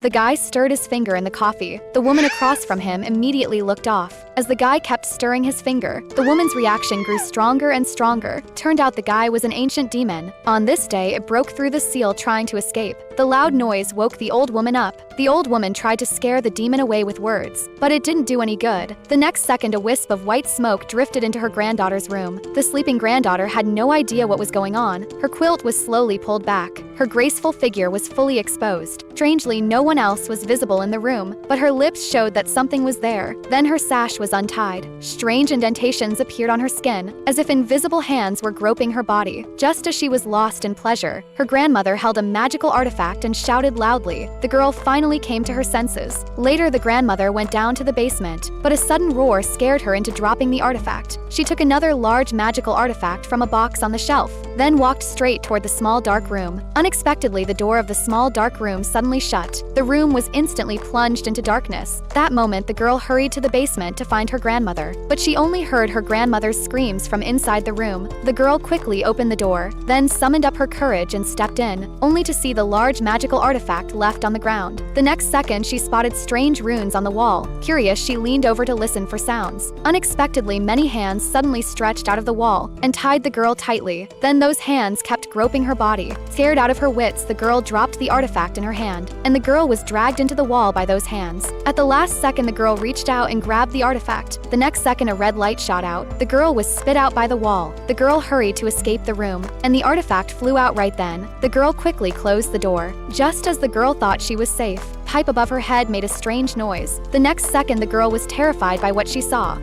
The guy stirred his finger in the coffee. The woman across from him immediately looked off. As the guy kept stirring his finger, the woman's reaction grew stronger and stronger. Turned out the guy was an ancient demon. On this day, it broke through the seal trying to escape. The loud noise woke the old woman up. The old woman tried to scare the demon away with words, but it didn't do any good. The next second, a wisp of white smoke drifted into her granddaughter's room. The sleeping granddaughter had no idea what was going on. Her quilt was slowly pulled back. Her graceful figure was fully exposed. Strangely, no one else was visible in the room, but her lips showed that something was there. Then her sash was untied. Strange indentations appeared on her skin, as if invisible hands were groping her body. Just as she was lost in pleasure, her grandmother held a magical artifact and shouted loudly. The girl finally came to her senses. Later, the grandmother went down to the basement, but a sudden roar scared her into dropping the artifact. She took another large magical artifact from a box on the shelf, then walked straight toward the small dark room. Unexpectedly, the door of the small dark room suddenly shut. The room was instantly plunged into darkness. That moment, the girl hurried to the basement to find her grandmother, but she only heard her grandmother's screams from inside the room. The girl quickly opened the door, then summoned up her courage and stepped in, only to see the large magical artifact left on the ground. The next second, she spotted strange runes on the wall. Curious, she leaned over to listen for sounds. Unexpectedly, many hands suddenly stretched out of the wall and tied the girl tightly. Then those hands kept groping her body. Scared out of her wits, the girl dropped the artifact in her hand, and the girl was dragged into the wall by those hands. At the last second, the girl reached out and grabbed the artifact. The next second, a red light shot out. The girl was spit out by the wall. The girl hurried to escape the room, and the artifact flew out right then. The girl quickly closed the door. Just as the girl thought she was safe, pipe above her head made a strange noise. The next second, the girl was terrified by what she saw.